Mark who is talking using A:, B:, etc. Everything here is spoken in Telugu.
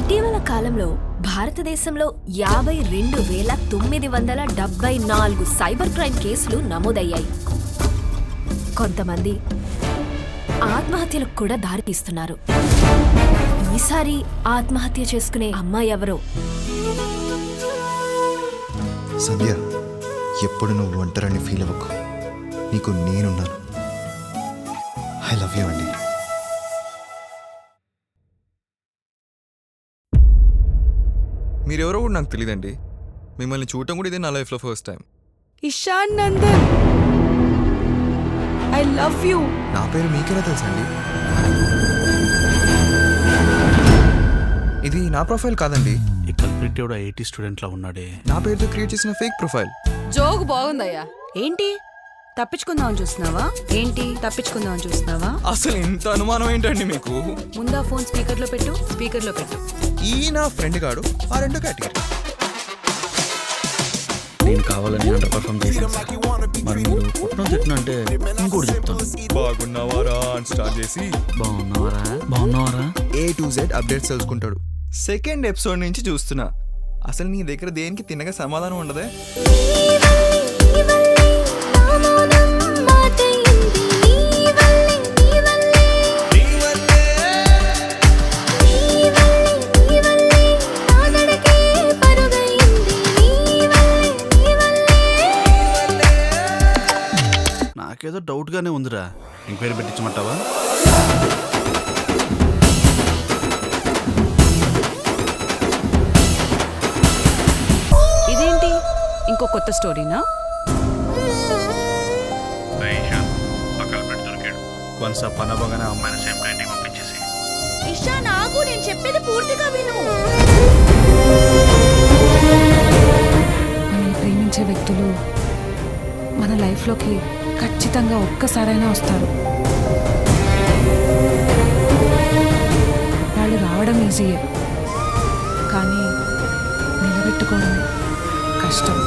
A: ఇటీవల కాలంలో భారతదేశంలో 52,974 సైబర్ క్రైమ్ కేసులు నమోదయ్యాయి. కొంతమంది ఆత్మహత్యలకు కూడా దారితీస్తున్నారు. ఈసారి ఆత్మహత్య చేసుకునే అమ్మాయి ఎవరో?
B: సంధ్య, ఎప్పుడు నువ్వు ఒంటరిని ఫీల్ అవ్వకు. నీకు నేనున్నాను. ఐ లవ్ యూ అండి.
C: మీరెవరో కూడా నాకు తెలియదండి. మిమ్మల్ని చూడటం కూడా ఇదే నా లైఫ్లో first time.
D: Ishan Nandan, I love you.
C: నా పేరు మీకెలా తెలుసండి? ఇది నా ప్రొఫైల్ కాదండి.
E: ఈ కల్ప్రిట్ ఎవడో 80 స్టూడెంట్ లా ఉన్నాడే.
C: నా పేరుతో క్రియేట్ చేసిన ఫేక్ ప్రొఫైల్.
D: జోక్ బాగుందయ్యా. ఏంటి తప్పించుకుందామని చూస్తున్నావా?
C: అసలు ఇంత అనుమానం ఏంటండి మీకు?
D: ముందా ఫోన్ స్పీకర్ లో పెట్టు.
C: ఈ నా ఫ్రెండ్ గాడు ఆ రెండో కేటగిరీ.
E: నేను కావాలని అండర్ పర్ఫార్మ్ చేశాను. మరి మీరు పుట్టిన చెట్టు అంటే ఇంకోటి చెప్తాను.
C: బాగున్నావారా అని స్టార్ట్ చేసి
E: బాగున్నావారా
C: A to Z అప్డేట్స్ తెలుసుకుంటాడు. సెకండ్ ఎపిసోడ్ నుంచి చూస్తున్నా. అసలు నీ దగ్గర దేనికి తిన్నగా సమాధానం ఉండదే?
E: నాకేదో డౌట్ గానే ఉందిరా. ఎంక్వైరీ పెట్టించమంటావా?
D: ఇదేంటి ఇంకో కొత్త స్టోరీనా?
E: వన్స్ ఆ పని అవ్వగానే అమ్మాయిని సేమ్ క్లయింట్కి పంపించేసి.
D: ఇషాన్ ఆగు, నేను చెప్పేది పూర్తిగా విను.
F: మనం ప్రేమించే వ్యక్తులు మన లైఫ్లోకి ఖచ్చితంగా ఒక్కసారైనా వస్తారు. వాళ్ళు రావడం ఈజీయే, కానీ నిలబెట్టుకోవడం కష్టం.